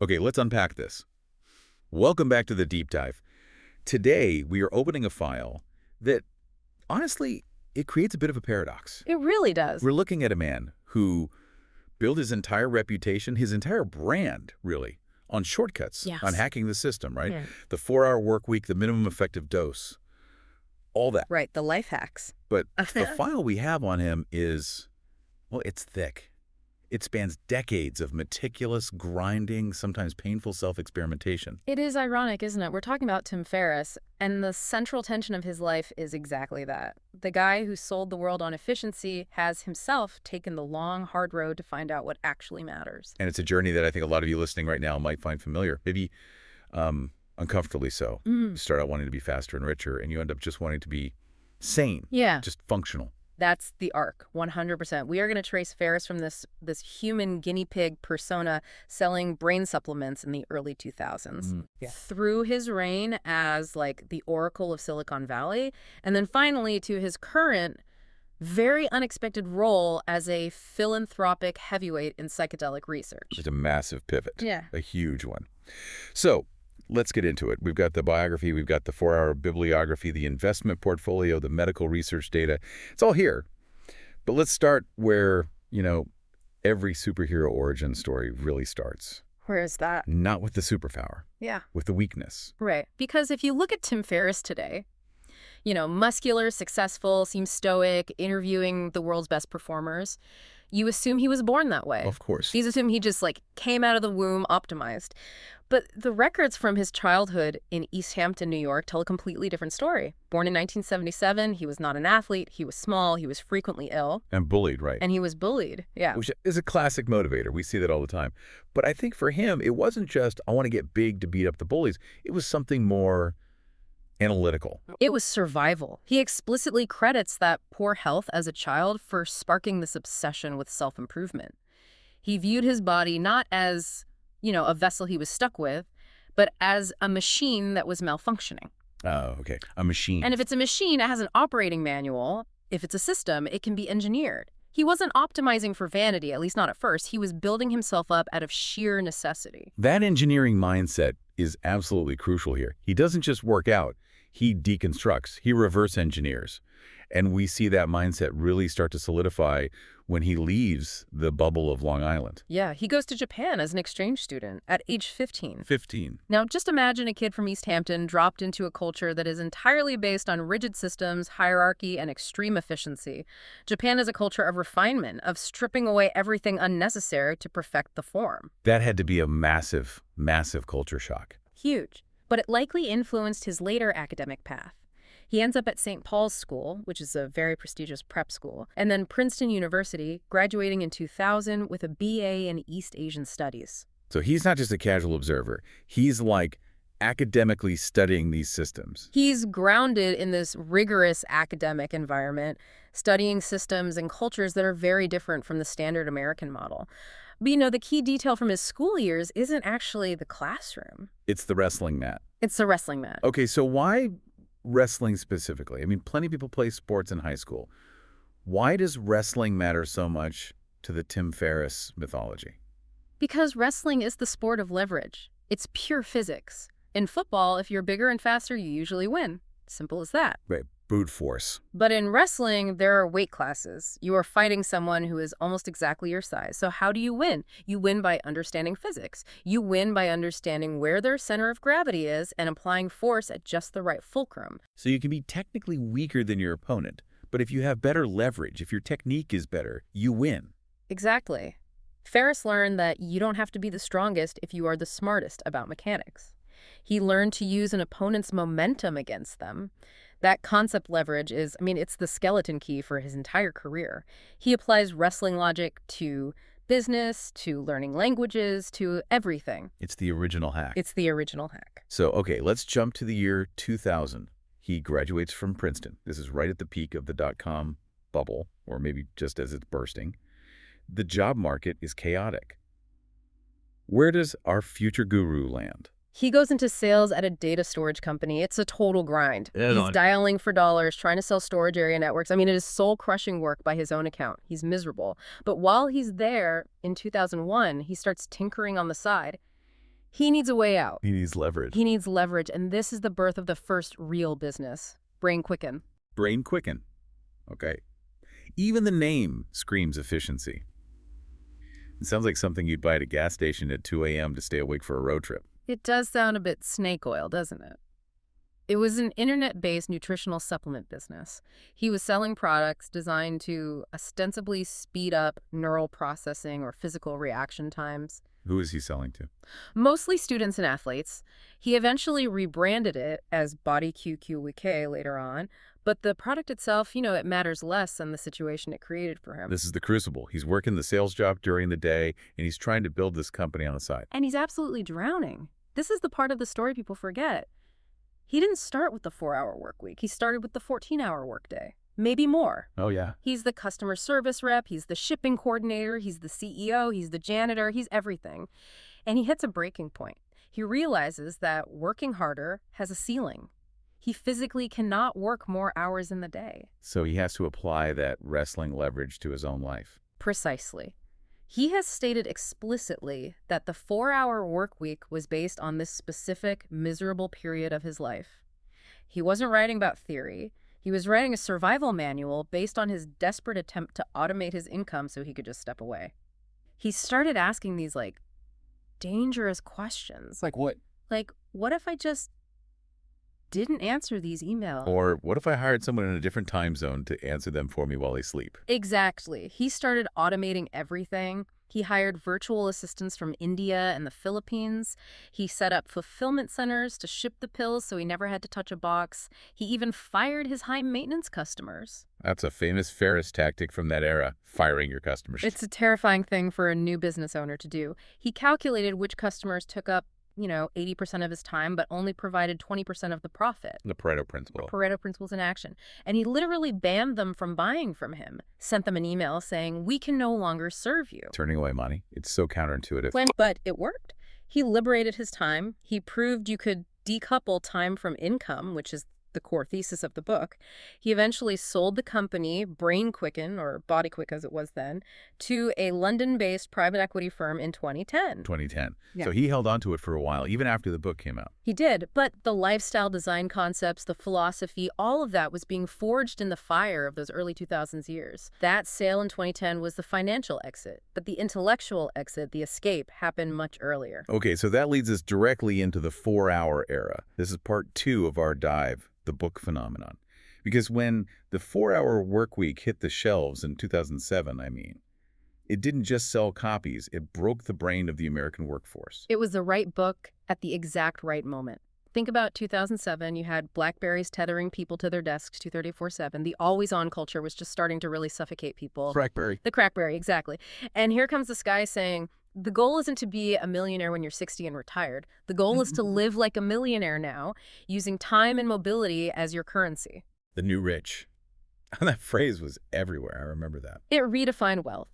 Okay, let's unpack this. Welcome back to the deep dive. Today, we are opening a file that, honestly, it creates a bit of a paradox. It really does. We're looking at a man who built his entire reputation, his entire brand, really, on shortcuts, Yes. on hacking the system, right? Yeah. The 4-hour work week, the minimum effective dose, all that. Right, the life hacks. But the file we have on him is, well, it's thick. It spans decades of meticulous, grinding, sometimes painful self-experimentation. It is ironic, isn't it? We're talking about Tim Ferriss, and the central tension of his life is exactly that. The guy who sold the world on efficiency has himself taken the long, hard road to find out what actually matters. And it's a journey that I think a lot of you listening right now might find familiar, maybe uncomfortably so. You start out wanting to be faster and richer, and you end up just wanting to be sane, Yeah. just functional. That's the arc, 100%. We are going to trace Ferriss from this human guinea pig persona selling brain supplements in the early 2000s through his reign as like the Oracle of Silicon Valley, and then finally to his current, very unexpected role as a philanthropic heavyweight in psychedelic research. It's a massive pivot. Yeah. A huge one. So let's get into it. We've got the biography, we've got the 4-hour bibliography, the investment portfolio, the medical research data. It's all here. But let's start where, every superhero origin story really starts. Where is that? Not with the superpower. Yeah. With the weakness. Right. Because if you look at Tim Ferriss today, muscular, successful, seems stoic, interviewing the world's best performers, you assume he was born that way. Of course. You assume he just came out of the womb optimized. But the records from his childhood in East Hampton, New York, tell a completely different story. Born in 1977, he was not an athlete. He was small. He was frequently ill. And bullied, right? And he was bullied. Yeah. Which is a classic motivator. We see that all the time. But I think for him, it wasn't just, I want to get big to beat up the bullies. It was something more analytical. It was survival. He explicitly credits that poor health as a child for sparking this obsession with self-improvement. He viewed his body not as, a vessel he was stuck with, but as a machine that was malfunctioning. Oh, okay. A machine. And if it's a machine, it has an operating manual. If it's a system, it can be engineered. He wasn't optimizing for vanity, at least not at first. He was building himself up out of sheer necessity. That engineering mindset is absolutely crucial here. He doesn't just work out. He deconstructs. He reverse engineers. And we see that mindset really start to solidify when he leaves the bubble of Long Island. Yeah, he goes to Japan as an exchange student at age 15. 15. Now, just imagine a kid from East Hampton dropped into a culture that is entirely based on rigid systems, hierarchy, and extreme efficiency. Japan is a culture of refinement, of stripping away everything unnecessary to perfect the form. That had to be a massive, massive culture shock. Huge. But it likely influenced his later academic path. He ends up at St. Paul's School, which is a very prestigious prep school, and then Princeton University, graduating in 2000 with a BA in East Asian Studies. So he's not just a casual observer. He's academically studying these systems. He's grounded in this rigorous academic environment, studying systems and cultures that are very different from the standard American model. But the key detail from his school years isn't actually the classroom. It's the wrestling mat. It's the wrestling mat. Okay, so why wrestling specifically? I mean, plenty of people play sports in high school. Why does wrestling matter so much to the Tim Ferriss mythology? Because wrestling is the sport of leverage. It's pure physics. In football, if you're bigger and faster, you usually win. Simple as that. Right, brute force. But in wrestling, there are weight classes. You are fighting someone who is almost exactly your size. So how do you win? You win by understanding physics. You win by understanding where their center of gravity is and applying force at just the right fulcrum. So you can be technically weaker than your opponent, but if you have better leverage, if your technique is better, you win. Exactly. Ferriss learned that you don't have to be the strongest if you are the smartest about mechanics. He learned to use an opponent's momentum against them. That concept leverage is, it's the skeleton key for his entire career. He applies wrestling logic to business, to learning languages, to everything. It's the original hack. It's the original hack. So, okay, let's jump to the year 2000. He graduates from Princeton. This is right at the peak of the dot-com bubble, or maybe just as it's bursting. The job market is chaotic. Where does our future guru land? He goes into sales at a data storage company. It's a total grind. He's dialing for dollars, trying to sell storage area networks. It is soul-crushing work by his own account. He's miserable. But while he's there, in 2001, he starts tinkering on the side. He needs a way out. He needs leverage. He needs leverage, and this is the birth of the first real business, Brain Quicken. Brain Quicken. Okay. Even the name screams efficiency. It sounds like something you'd buy at a gas station at 2 a.m. to stay awake for a road trip. It does sound a bit snake oil, doesn't it? It was an internet-based nutritional supplement business. He was selling products designed to ostensibly speed up neural processing or physical reaction times. Who is he selling to? Mostly students and athletes. He eventually rebranded it as Body QQWK later on, but the product itself, it matters less than the situation it created for him. This is the crucible. He's working the sales job during the day, and he's trying to build this company on the side. And he's absolutely drowning. This is the part of the story people forget. He didn't start with the 4-hour work week. He started with the 14-hour workday. Maybe more. Oh, yeah. He's the customer service rep, he's the shipping coordinator, he's the CEO, he's the janitor, he's everything. And he hits a breaking point. He realizes that working harder has a ceiling. He physically cannot work more hours in the day. So he has to apply that wrestling leverage to his own life. Precisely. He has stated explicitly that the 4-hour work week was based on this specific, miserable period of his life. He wasn't writing about theory. He was writing a survival manual based on his desperate attempt to automate his income so he could just step away. He started asking these, dangerous questions. Like what? What if I just didn't answer these emails? Or what if I hired someone in a different time zone to answer them for me while they sleep? Exactly. He started automating everything. He hired virtual assistants from India and the Philippines. He set up fulfillment centers to ship the pills so he never had to touch a box. He even fired his high-maintenance customers. That's a famous Ferriss tactic from that era, firing your customers. It's a terrifying thing for a new business owner to do. He calculated which customers took up 80% of his time, but only provided 20% of the profit. The Pareto principle. Pareto principles in action. And he literally banned them from buying from him, sent them an email saying, "We can no longer serve you." Turning away money. It's so counterintuitive. But it worked. He liberated his time. He proved you could decouple time from income, which is the core thesis of the book. He eventually sold the company, Brain Quicken, or Body Quick as it was then, to a London-based private equity firm in 2010. 2010. Yeah. So he held on to it for a while, even after the book came out. He did, but the lifestyle design concepts, the philosophy, all of that was being forged in the fire of those early 2000s years. That sale in 2010 was the financial exit, but the intellectual exit, the escape, happened much earlier. Okay, so that leads us directly into the 4-hour era. This is part 2 of our dive, the book phenomenon. Because when the 4-hour work week hit the shelves in 2007, it didn't just sell copies, it broke the brain of the American workforce. It was the right book at the exact right moment. Think about 2007, you had BlackBerries tethering people to their desks 234/7. The always-on culture was just starting to really suffocate people. Crackberry. The Crackberry, exactly. And here comes this guy saying, the goal isn't to be a millionaire when you're 60 and retired. The goal is to live like a millionaire now, using time and mobility as your currency. The new rich. That phrase was everywhere. I remember that. It redefined wealth.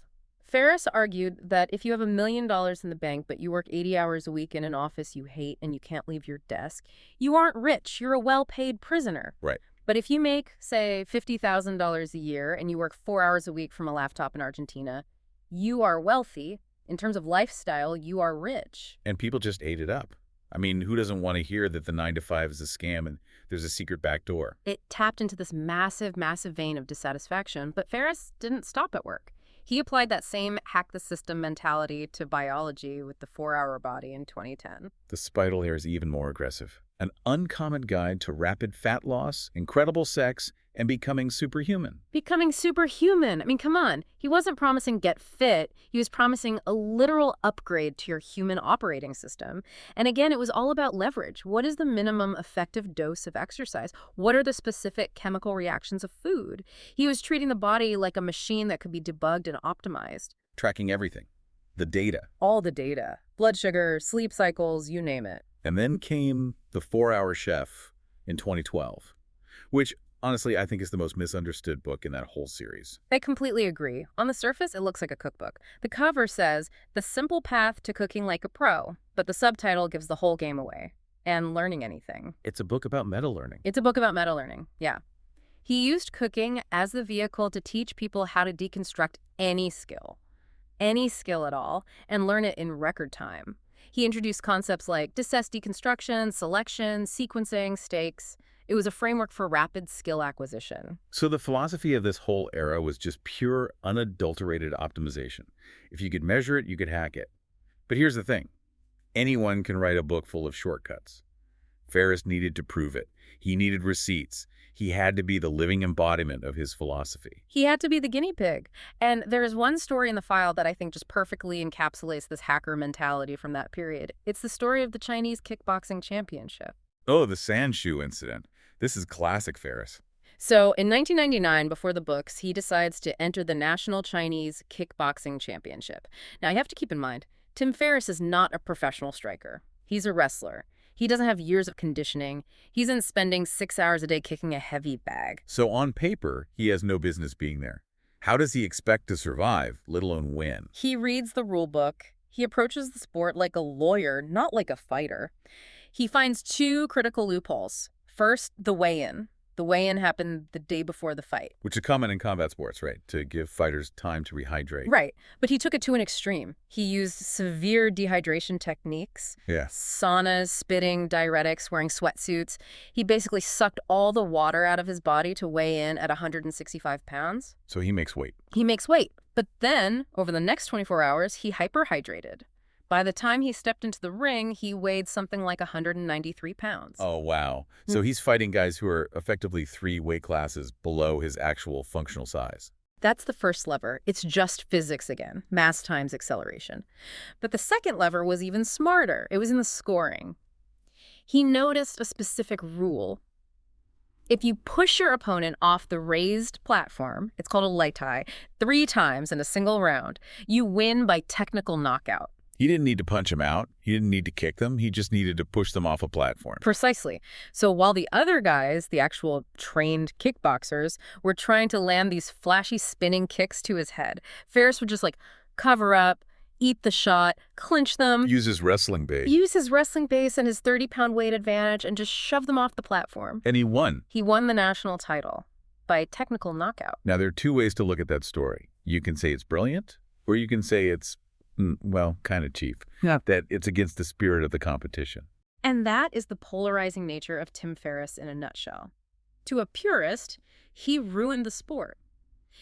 Ferriss argued that if you have $1 million in the bank, but you work 80 hours a week in an office you hate and you can't leave your desk, you aren't rich. You're a well-paid prisoner. Right. But if you make, say, $50,000 a year and you work 4 hours a week from a laptop in Argentina, you are wealthy. In terms of lifestyle, you are rich. And people just ate it up. Who doesn't want to hear that the 9-to-5 is a scam and there's a secret back door? It tapped into this massive, massive vein of dissatisfaction, but Ferriss didn't stop at work. He applied that same hack the system mentality to biology with the 4-hour body in 2010. The spiral here is even more aggressive. An uncommon guide to rapid fat loss, incredible sex, and becoming superhuman. Becoming superhuman. Come on. He wasn't promising get fit. He was promising a literal upgrade to your human operating system. And again, it was all about leverage. What is the minimum effective dose of exercise? What are the specific chemical reactions of food? He was treating the body like a machine that could be debugged and optimized. Tracking everything. The data. All the data. Blood sugar, sleep cycles, you name it. And then came The 4-Hour Chef in 2012, which honestly I think is the most misunderstood book in that whole series. I completely agree. On the surface, it looks like a cookbook. The cover says, "The simple path to cooking like a pro," but the subtitle gives the whole game away. And learning anything. It's a book about meta-learning. It's a book about meta-learning, yeah. He used cooking as the vehicle to teach people how to deconstruct any skill at all, and learn it in record time. He introduced concepts like distance deconstruction, selection, sequencing, stakes. It was a framework for rapid skill acquisition. So the philosophy of this whole era was just pure, unadulterated optimization. If you could measure it, you could hack it. But here's the thing. Anyone can write a book full of shortcuts. Ferriss needed to prove it. He needed receipts. He had to be the living embodiment of his philosophy. He had to be the guinea pig. And there is one story in the file that I think just perfectly encapsulates this hacker mentality from that period. It's the story of the Chinese kickboxing championship. Oh, the sand shoe incident. This is classic Ferriss. So in 1999, before the books, he decides to enter the National Chinese Kickboxing Championship. Now, you have to keep in mind, Tim Ferriss is not a professional striker. He's a wrestler. He doesn't have years of conditioning. He isn't spending 6 hours a day kicking a heavy bag. So on paper, he has no business being there. How does he expect to survive, let alone win? He reads the rule book. He approaches the sport like a lawyer, not like a fighter. He finds two critical loopholes. First, the weigh-in. The weigh-in happened the day before the fight. Which is common in combat sports, right? To give fighters time to rehydrate. Right. But he took it to an extreme. He used severe dehydration techniques. Yeah. Saunas, spitting, diuretics, wearing sweatsuits. He basically sucked all the water out of his body to weigh in at 165 pounds. So he makes weight. He makes weight. But then, over the next 24 hours, he hyperhydrated. By the time he stepped into the ring, he weighed something like 193 pounds. Oh, wow. So he's fighting guys who are effectively 3 weight classes below his actual functional size. That's the first lever. It's just physics again, mass times acceleration. But the second lever was even smarter. It was in the scoring. He noticed a specific rule. If you push your opponent off the raised platform, it's called a leitai, 3 times in a single round, you win by technical knockout. He didn't need to punch them out. He didn't need to kick them. He just needed to push them off a platform. Precisely. So while the other guys, the actual trained kickboxers, were trying to land these flashy spinning kicks to his head, Ferriss would just cover up, eat the shot, clinch them. Use his wrestling base. Use his wrestling base and his 30-pound weight advantage and just shove them off the platform. And he won. He won the national title by technical knockout. Now, there are 2 ways to look at that story. You can say it's brilliant, or you can say it's well, kind of cheap. Yeah. That it's against the spirit of the competition. And that is the polarizing nature of Tim Ferriss in a nutshell. To a purist, he ruined the sport.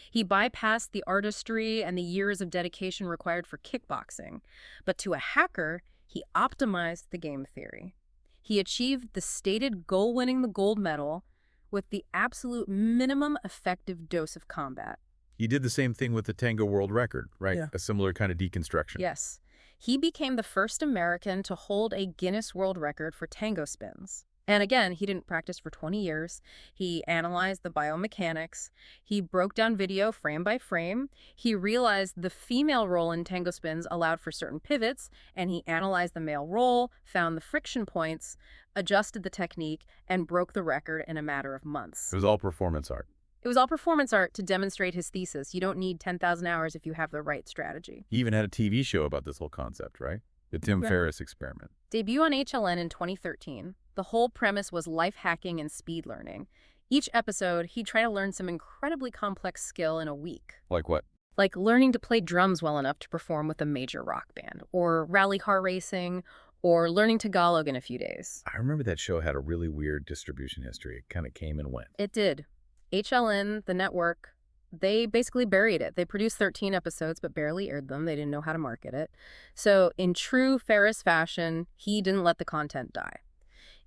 He bypassed the artistry and the years of dedication required for kickboxing. But to a hacker, he optimized the game theory. He achieved the stated goal winning the gold medal with the absolute minimum effective dose of combat. He did the same thing with the Tango World Record, right? Yeah. A similar kind of deconstruction. Yes. He became the first American to hold a Guinness World Record for tango spins. And again, he didn't practice for 20 years. He analyzed the biomechanics. He broke down video frame by frame. He realized the female role in tango spins allowed for certain pivots, and he analyzed the male role, found the friction points, adjusted the technique, and broke the record in a matter of months. It was all performance art. It was all performance art to demonstrate his thesis. You don't need 10,000 hours if you have the right strategy. He even had a TV show about this whole concept, right? The Tim Ferriss experiment. Debut on HLN in 2013. The whole premise was life hacking and speed learning. Each episode, he'd try to learn some incredibly complex skill in a week. Like what? Like learning to play drums well enough to perform with a major rock band, or rally car racing, or learning Tagalog in a few days. I remember that show had a really weird distribution history. It kind of came and went. It did. HLN, the network, they basically buried it. They produced 13 episodes, but barely aired them. They didn't know how to market it. So in true Ferriss fashion, he didn't let the content die.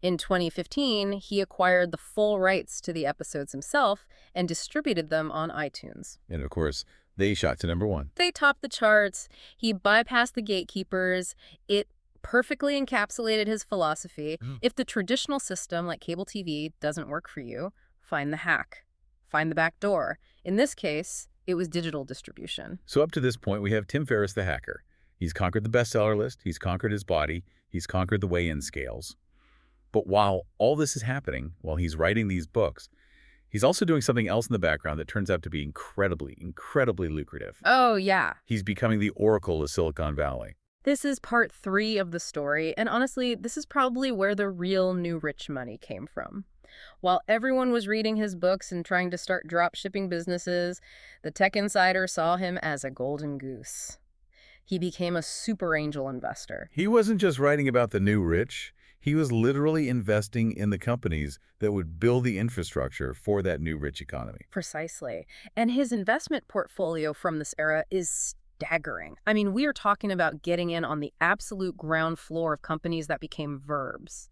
In 2015, he acquired the full rights to the episodes himself and distributed them on iTunes. And of course, they shot to #1. They topped the charts. He bypassed the gatekeepers. It perfectly encapsulated his philosophy. If the traditional system, like cable TV, doesn't work for you, find the hack. Find the back door. In this case, it was digital distribution. So up to this point, we have Tim Ferriss, the hacker. He's conquered the bestseller list. He's conquered his body. He's conquered the weigh-in scales. But while all this is happening, while he's writing these books, he's also doing something else in the background that turns out to be incredibly, incredibly lucrative. Oh, yeah. He's becoming the oracle of Silicon Valley. This is part 3 of the story, and honestly, this is probably where the real new rich money came from. While everyone was reading his books and trying to start drop shipping businesses, the tech insider saw him as a golden goose. He became a super angel investor. He wasn't just writing about the new rich. He was literally investing in the companies that would build the infrastructure for that new rich economy. Precisely. And his investment portfolio from this era is staggering. I mean, we are talking about getting in on the absolute ground floor of companies that became verbs.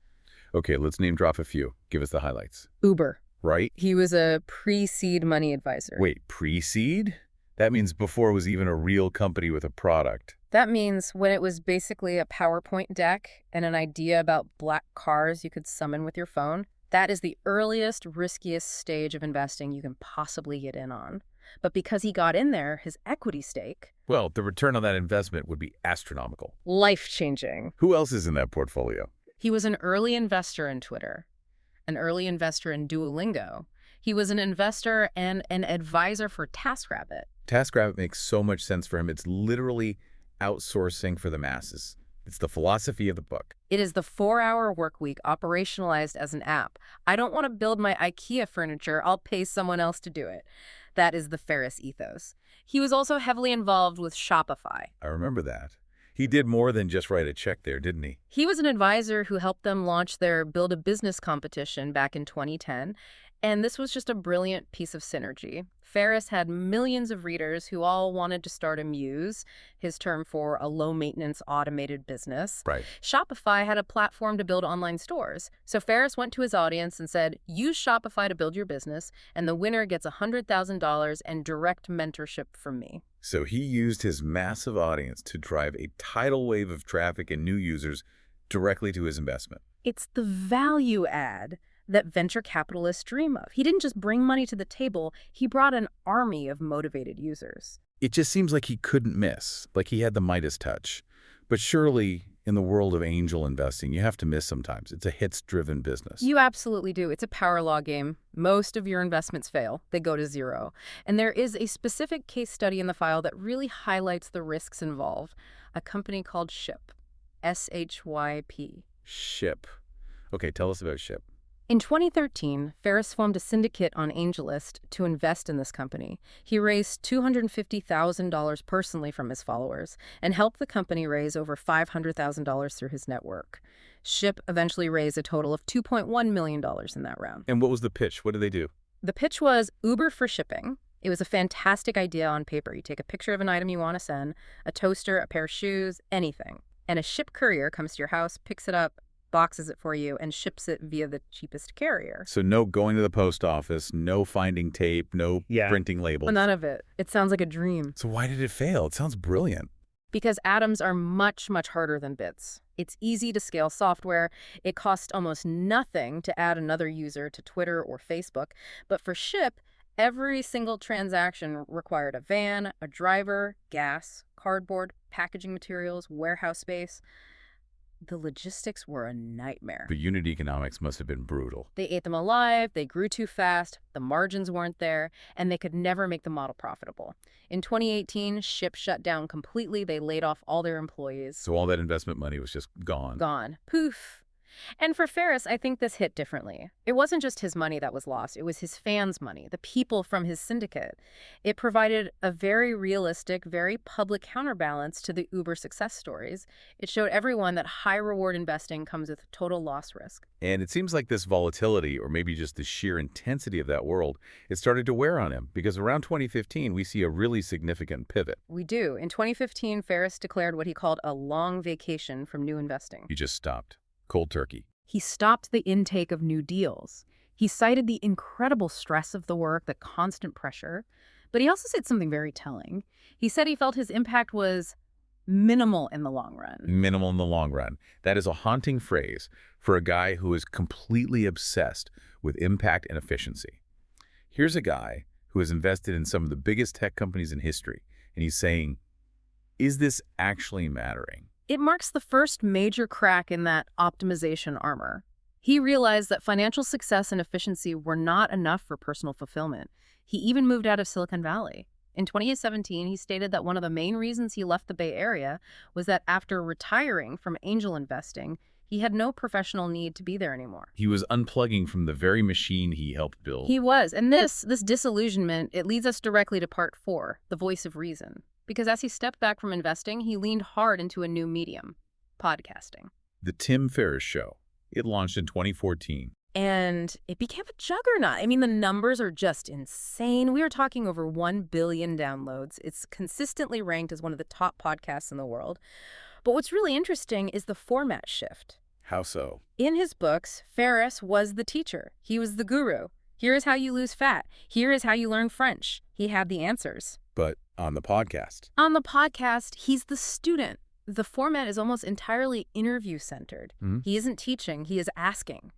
Okay, let's name drop a few. Give us the highlights. Uber. Right? He was a pre-seed money advisor. Wait, pre-seed? That means before it was even a real company with a product. That means when it was basically a PowerPoint deck and an idea about black cars you could summon with your phone. That is the earliest, riskiest stage of investing you can possibly get in on. But because he got in there, his equity stake... Well, the return on that investment would be astronomical. Life-changing. Who else is in that portfolio? He was an early investor in Twitter, an early investor in Duolingo. He was an investor and an advisor for TaskRabbit. TaskRabbit makes so much sense for him. It's literally outsourcing for the masses. It's the philosophy of the book. It is the 4-hour workweek operationalized as an app. I don't want to build my IKEA furniture. I'll pay someone else to do it. That is the Ferriss ethos. He was also heavily involved with Shopify. I remember that. He did more than just write a check there, didn't he? He was an advisor who helped them launch their Build a Business competition back in 2010. And this was just a brilliant piece of synergy. Ferriss had millions of readers who all wanted to start a Muse, his term for a low-maintenance automated business. Right. Shopify had a platform to build online stores. So Ferriss went to his audience and said, use Shopify to build your business, and the winner gets $100,000 and direct mentorship from me. So he used his massive audience to drive a tidal wave of traffic and new users directly to his investment. It's the value add that venture capitalists dream of. He didn't just bring money to the table, he brought an army of motivated users. It just seems like he couldn't miss, like he had the Midas touch. But surely, in the world of angel investing, you have to miss sometimes. It's a hits-driven business. You absolutely do. It's a power law game. Most of your investments fail. They go to zero. And there is a specific case study in the file that really highlights the risks involved. A company called Ship. S-H-Y-P. Ship. Okay, tell us about Ship. In 2013, Ferriss formed a syndicate on AngelList to invest in this company. He raised $250,000 personally from his followers and helped the company raise over $500,000 through his network. Ship eventually raised a total of $2.1 million in that round. And what was the pitch? What did they do? The pitch was Uber for shipping. It was a fantastic idea on paper. You take a picture of an item you want to send, a toaster, a pair of shoes, anything. And a ship courier comes to your house, picks it up, boxes it for you, and ships it via the cheapest carrier. So no going to the post office, no finding tape, no printing labels. Well, none of it. It sounds like a dream. So why did it fail? It sounds brilliant. Because atoms are much, much harder than bits. It's easy to scale software. It costs almost nothing to add another user to Twitter or Facebook. But for Ship, every single transaction required a van, a driver, gas, cardboard, packaging materials, warehouse space. The logistics were a nightmare. The unit economics must have been brutal. They ate them alive, they grew too fast, the margins weren't there, and they could never make the model profitable. In 2018, Ship shut down completely. They laid off all their employees. So all that investment money was just gone. Gone. Poof. And for Ferriss, I think this hit differently. It wasn't just his money that was lost. It was his fans' money, the people from his syndicate. It provided a very realistic, very public counterbalance to the Uber success stories. It showed everyone that high-reward investing comes with total loss risk. And it seems like this volatility, or maybe just the sheer intensity of that world, it started to wear on him, because around 2015, we see a really significant pivot. We do. In 2015, Ferriss declared what he called a long vacation from new investing. He just stopped. Cold turkey. He stopped the intake of new deals. He cited the incredible stress of the work, the constant pressure. But he also said something very telling. He said he felt his impact was minimal in the long run. Minimal in the long run. That is a haunting phrase for a guy who is completely obsessed with impact and efficiency. Here's a guy who has invested in some of the biggest tech companies in history, and he's saying, is this actually mattering? It marks the first major crack in that optimization armor. He realized that financial success and efficiency were not enough for personal fulfillment. He even moved out of Silicon Valley. In 2017, he stated that one of the main reasons he left the Bay Area was that after retiring from angel investing, he had no professional need to be there anymore. He was unplugging from the very machine he helped build. He was. And this disillusionment, it leads us directly to part 4, the voice of reason. because as he stepped back from investing, he leaned hard into a new medium, podcasting. The Tim Ferriss Show. It launched in 2014. And it became a juggernaut. I mean, the numbers are just insane. We are talking over 1 billion downloads. It's consistently ranked as one of the top podcasts in the world. But what's really interesting is the format shift. How so? In his books, Ferriss was the teacher. He was the guru. Here is how you lose fat. Here is how you learn French. He had the answers. But on the podcast? On the podcast, he's the student. The format is almost entirely interview-centered. He isn't teaching, he is asking.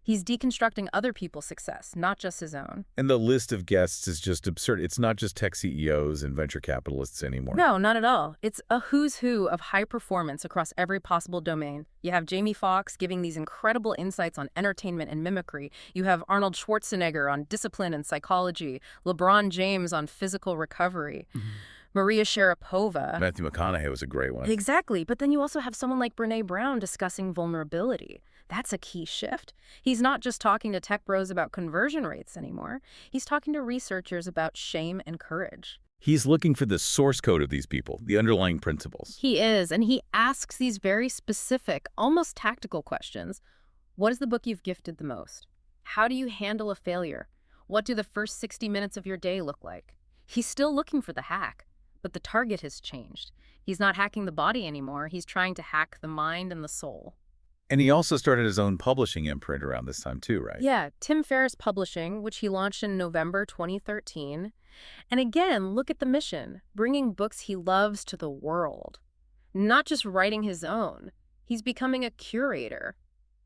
He's deconstructing other people's success, not just his own. And the list of guests is just absurd. It's not just tech CEOs and venture capitalists anymore. No, not at all. It's a who's who of high performance across every possible domain. You have Jamie Foxx giving these incredible insights on entertainment and mimicry. You have Arnold Schwarzenegger on discipline and psychology. LeBron James on physical recovery. Maria Sharapova. Matthew McConaughey was a great one. Exactly. But then you also have someone like Brene Brown discussing vulnerability. That's a key shift. He's not just talking to tech bros about conversion rates anymore. He's talking to researchers about shame and courage. He's looking for the source code of these people, the underlying principles. He is, and he asks these very specific, almost tactical questions. What is the book you've gifted the most? How do you handle a failure? What do the first 60 minutes of your day look like? He's still looking for the hack, but the target has changed. He's not hacking the body anymore. He's trying to hack the mind and the soul. And he also started his own publishing imprint around this time too, right? Yeah, Tim Ferriss Publishing, which he launched in November 2013. And again, look at the mission, bringing books he loves to the world. Not just writing his own. He's becoming a curator.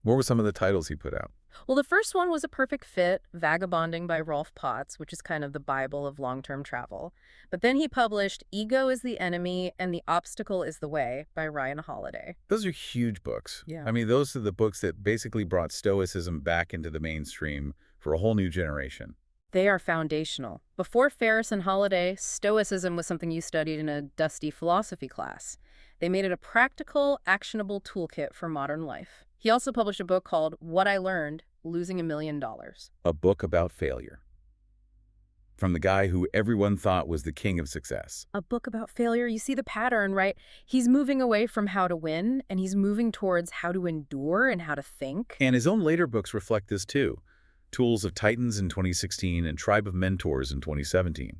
What were some of the titles he put out? Well, the first one was a perfect fit, Vagabonding by Rolf Potts, which is kind of the Bible of long-term travel. But then he published Ego is the Enemy and The Obstacle is the Way by Ryan Holiday. Those are huge books. Yeah. I mean, those are the books that basically brought Stoicism back into the mainstream for a whole new generation. They are foundational. Before Ferriss and Holiday, Stoicism was something you studied in a dusty philosophy class. They made it a practical, actionable toolkit for modern life. He also published a book called What I Learned, Losing $1 Million. A book about failure. From the guy who everyone thought was the king of success. A book about failure. You see the pattern, right? He's moving away from how to win, and he's moving towards how to endure and how to think. And his own later books reflect this too. Tools of Titans in 2016 and Tribe of Mentors in 2017.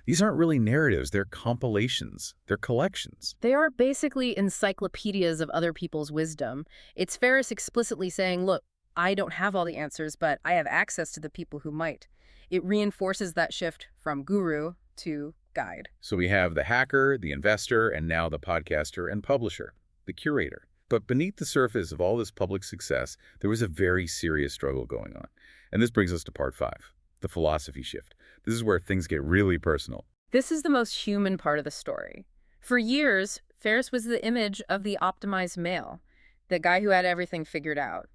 These aren't really narratives, they're compilations, they're collections. They are basically encyclopedias of other people's wisdom. It's Ferriss explicitly saying, look, I don't have all the answers, but I have access to the people who might. It reinforces that shift from guru to guide. So we have the hacker, the investor, and now the podcaster and publisher, the curator. But beneath the surface of all this public success, there was a very serious struggle going on. And this brings us to part 5, the philosophy shift. This is where things get really personal. This is the most human part of the story. For years, Ferriss was the image of the optimized male, the guy who had everything figured out.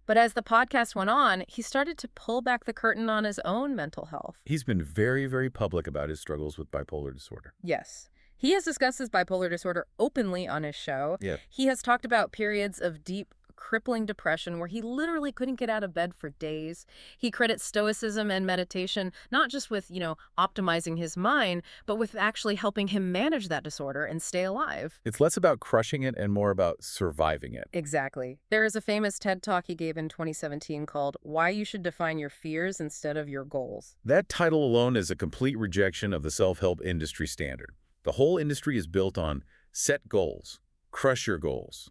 But as the podcast went on, he started to pull back the curtain on his own mental health. He's been very, very public about his struggles with bipolar disorder. Yes. He has discussed his bipolar disorder openly on his show. Yeah. He has talked about periods of deep, crippling depression where he literally couldn't get out of bed for days. He credits stoicism and meditation not just with, optimizing his mind, but with actually helping him manage that disorder and stay alive. It's less about crushing it and more about surviving it. Exactly. There is a famous TED Talk he gave in 2017 called Why You Should Define Your Fears Instead of Your Goals. That title alone is a complete rejection of the self-help industry standard. The whole industry is built on set goals, crush your goals.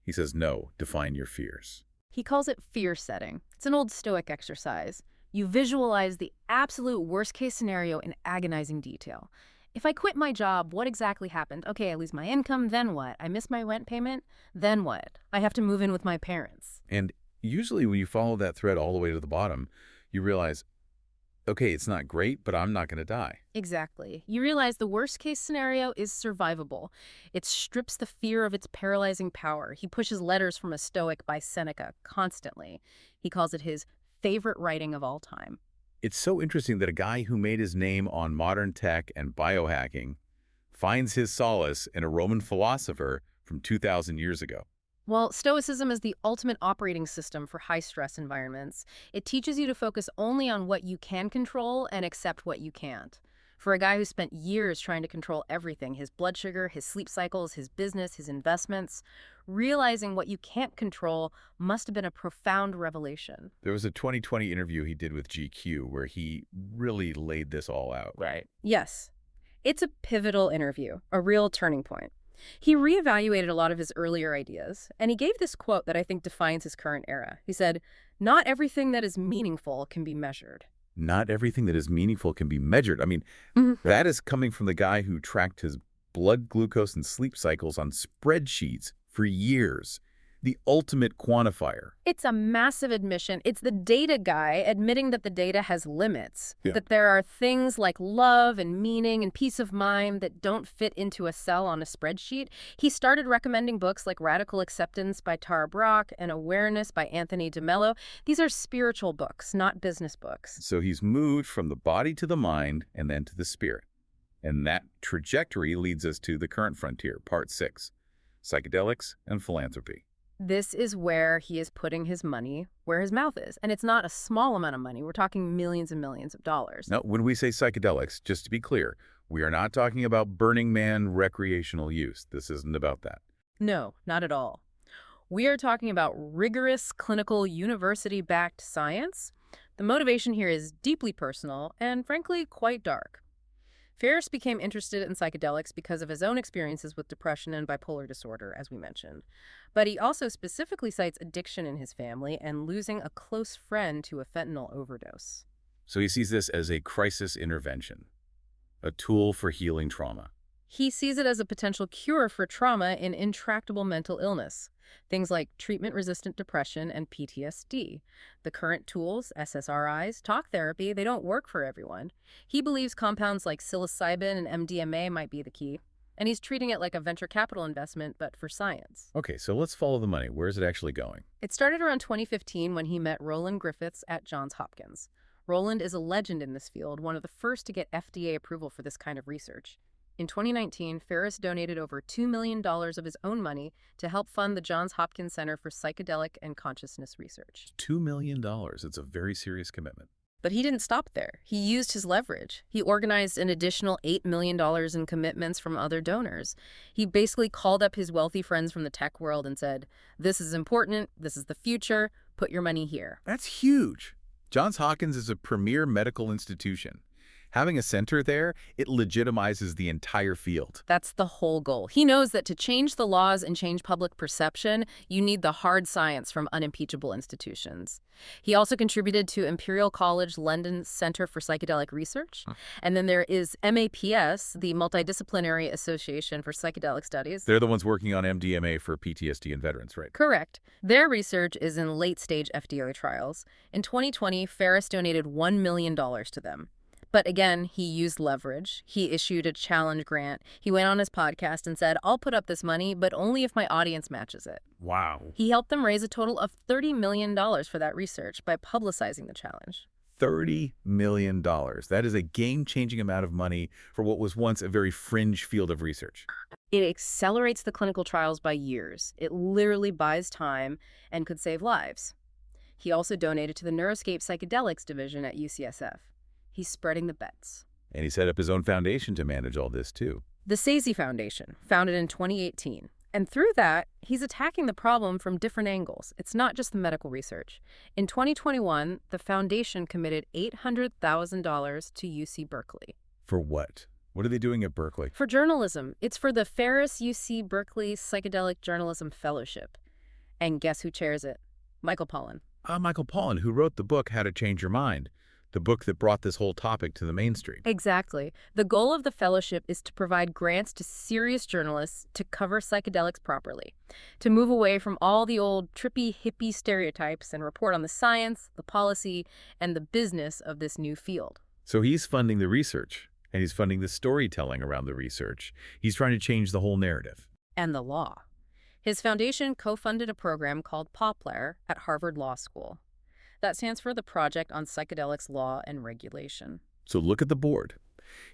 He says, no, define your fears. He calls it fear setting. It's an old Stoic exercise. You visualize the absolute worst-case scenario in agonizing detail. If I quit my job, what exactly happened? Okay, I lose my income, then what? I miss my rent payment, then what? I have to move in with my parents. And usually when you follow that thread all the way to the bottom, you realize, okay, it's not great, but I'm not going to die. Exactly. You realize the worst-case scenario is survivable. It strips the fear of its paralyzing power. He pushes letters from a Stoic by Seneca constantly. He calls it his favorite writing of all time. It's so interesting that a guy who made his name on modern tech and biohacking finds his solace in a Roman philosopher from 2,000 years ago. Well, Stoicism is the ultimate operating system for high-stress environments. It teaches you to focus only on what you can control and accept what you can't. For a guy who spent years trying to control everything, his blood sugar, his sleep cycles, his business, his investments, realizing what you can't control must have been a profound revelation. There was a 2020 interview he did with GQ where he really laid this all out. Right. Yes, it's a pivotal interview, a real turning point. He reevaluated a lot of his earlier ideas, and he gave this quote that I think defines his current era. He said, "Not everything that is meaningful can be measured." Not everything that is meaningful can be measured. I mean, that is coming from the guy who tracked his blood glucose and sleep cycles on spreadsheets for years. The ultimate quantifier. It's a massive admission. It's the data guy admitting that the data has limits, Yeah. that there are things like love and meaning and peace of mind that don't fit into a cell on a spreadsheet. He started recommending books like Radical Acceptance by Tara Brach and Awareness by Anthony DeMello. These are spiritual books, not business books. So he's moved from the body to the mind and then to the spirit. And that trajectory leads us to the current frontier, part 6, psychedelics and philanthropy. This is where he is putting his money where his mouth is. And it's not a small amount of money. We're talking millions and millions of dollars. Now, when we say psychedelics, just to be clear, we are not talking about Burning Man recreational use. This isn't about that. No, not at all. We are talking about rigorous, clinical, university-backed science. The motivation here is deeply personal and, frankly, quite dark. Ferriss became interested in psychedelics because of his own experiences with depression and bipolar disorder, as we mentioned. But he also specifically cites addiction in his family and losing a close friend to a fentanyl overdose. So he sees this as a crisis intervention, a tool for healing trauma. He sees it as a potential cure for trauma in intractable mental illness, things like treatment-resistant depression and PTSD. The current tools, SSRIs, talk therapy, they don't work for everyone. He believes compounds like psilocybin and MDMA might be the key, and he's treating it like a venture capital investment, but for science. Okay, so let's follow the money. Where is it actually going? It started around 2015 when he met Roland Griffiths at Johns Hopkins. Roland is a legend in this field, one of the first to get FDA approval for this kind of research. In 2019, Ferriss donated over $2 million of his own money to help fund the Johns Hopkins Center for Psychedelic and Consciousness Research. $2 million. It's a very serious commitment. But he didn't stop there. He used his leverage. He organized an additional $8 million in commitments from other donors. He basically called up his wealthy friends from the tech world and said, "This is important. This is the future. Put your money here." That's huge. Johns Hopkins is a premier medical institution. Having a center there, it legitimizes the entire field. That's the whole goal. He knows that to change the laws and change public perception, you need the hard science from unimpeachable institutions. He also contributed to Imperial College London's Center for Psychedelic Research. And then there is MAPS, the Multidisciplinary Association for Psychedelic Studies. They're the ones working on MDMA for PTSD in veterans, right? Correct. Their research is in late-stage FDA trials. In 2020, Ferriss donated $1 million to them. But again, he used leverage. He issued a challenge grant. He went on his podcast and said, "I'll put up this money, but only if my audience matches it." Wow. He helped them raise a total of $30 million for that research by publicizing the challenge. $30 million. That is a game-changing amount of money for what was once a very fringe field of research. It accelerates the clinical trials by years. It literally buys time and could save lives. He also donated to the Neuroscape Psychedelics division at UCSF. He's spreading the bets. And he set up his own foundation to manage all this, too. The Sazy Foundation, founded in 2018. And through that, he's attacking the problem from different angles. It's not just the medical research. In 2021, the foundation committed $800,000 to UC Berkeley. For what? What are they doing at Berkeley? For journalism. It's for the Ferriss UC Berkeley Psychedelic Journalism Fellowship. And guess who chairs it? Michael Pollan. Michael Pollan, who wrote the book, How to Change Your Mind. The book that brought this whole topic to the mainstream. Exactly. The goal of the fellowship is to provide grants to serious journalists to cover psychedelics properly, to move away from all the old trippy hippie stereotypes and report on the science, the policy, and the business of this new field. So he's funding the research, and he's funding the storytelling around the research. He's trying to change the whole narrative. And the law. His foundation co-funded a program called Poplar at Harvard Law School. That stands for the Project on Psychedelics Law and Regulation. So look at the board.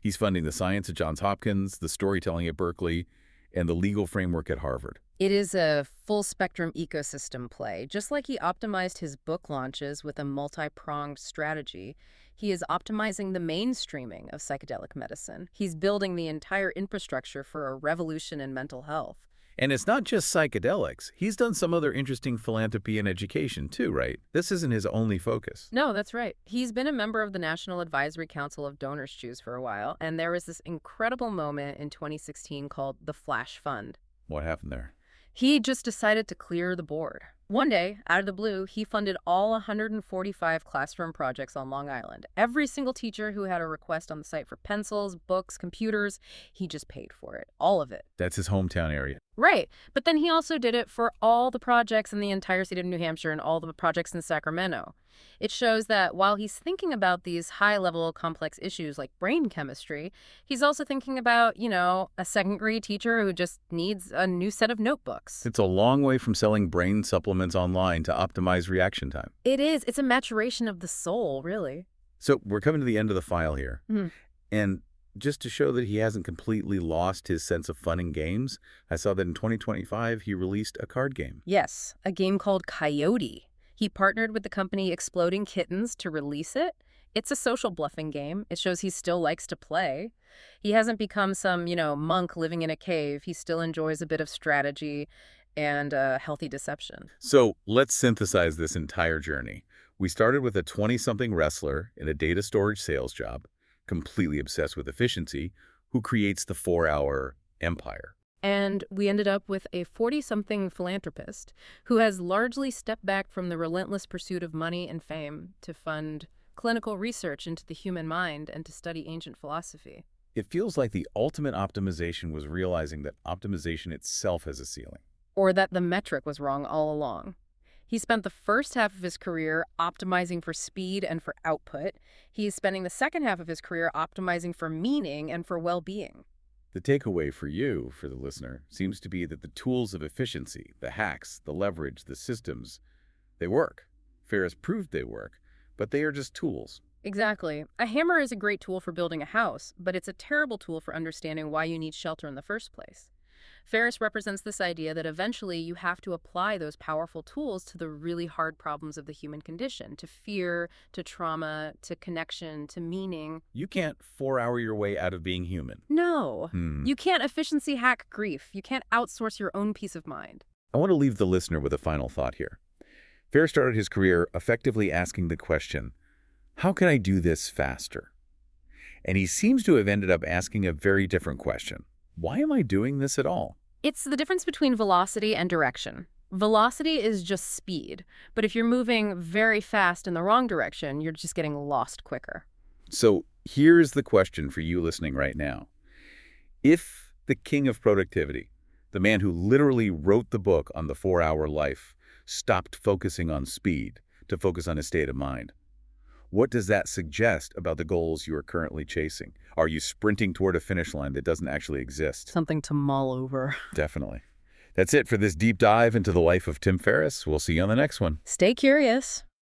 He's funding the science at Johns Hopkins, the storytelling at Berkeley, and the legal framework at Harvard. It is a full-spectrum ecosystem play. Just like he optimized his book launches with a multi-pronged strategy, he is optimizing the mainstreaming of psychedelic medicine. He's building the entire infrastructure for a revolution in mental health. And it's not just psychedelics. He's done some other interesting philanthropy and education too, right? This isn't his only focus. No, that's right. He's been a member of the National Advisory Council of Donors Choose for a while, and there was this incredible moment in 2016 called the Flash Fund. What happened there? He just decided to clear the board. One day, out of the blue, he funded all 145 classroom projects on Long Island. Every single teacher who had a request on the site for pencils, books, computers, he just paid for it. All of it. That's his hometown area. Right. But then he also did it for all the projects in the entire state of New Hampshire and all the projects in Sacramento. It shows that while he's thinking about these high-level complex issues like brain chemistry, he's also thinking about, a second-grade teacher who just needs a new set of notebooks. It's a long way from selling brain supplements online to optimize reaction time. It is. It's a maturation of the soul, really. So we're coming to the end of the file here. Mm-hmm. And just to show that he hasn't completely lost his sense of fun in games, I saw that in 2025 he released a card game. Yes, a game called Coyote. He partnered with the company Exploding Kittens to release it. It's a social bluffing game. It shows he still likes to play. He hasn't become some, monk living in a cave. He still enjoys a bit of strategy and healthy deception. So let's synthesize this entire journey. We started with a 20-something wrestler in a data storage sales job, completely obsessed with efficiency, who creates the 4-hour empire. And we ended up with a 40-something philanthropist who has largely stepped back from the relentless pursuit of money and fame to fund clinical research into the human mind and to study ancient philosophy. It feels like the ultimate optimization was realizing that optimization itself has a ceiling. Or that the metric was wrong all along. He spent the first half of his career optimizing for speed and for output. He's spending the second half of his career optimizing for meaning and for well-being. The takeaway for you, for the listener, seems to be that the tools of efficiency, the hacks, the leverage, the systems, they work. Ferriss proved they work, but they are just tools. Exactly. A hammer is a great tool for building a house, but it's a terrible tool for understanding why you need shelter in the first place. Ferriss represents this idea that eventually you have to apply those powerful tools to the really hard problems of the human condition, to fear, to trauma, to connection, to meaning. You can't 4-hour your way out of being human. No. You can't efficiency hack grief. You can't outsource your own peace of mind. I want to leave the listener with a final thought here. Ferriss started his career effectively asking the question, how can I do this faster? And he seems to have ended up asking a very different question. Why am I doing this at all? It's the difference between velocity and direction. Velocity is just speed, but if you're moving very fast in the wrong direction, you're just getting lost quicker. So here's the question for you listening right now. If the king of productivity, the man who literally wrote the book on the 4-hour life, stopped focusing on speed to focus on his state of mind, what does that suggest about the goals you are currently chasing? Are you sprinting toward a finish line that doesn't actually exist? Something to mull over. Definitely. That's it for this deep dive into the life of Tim Ferriss. We'll see you on the next one. Stay curious.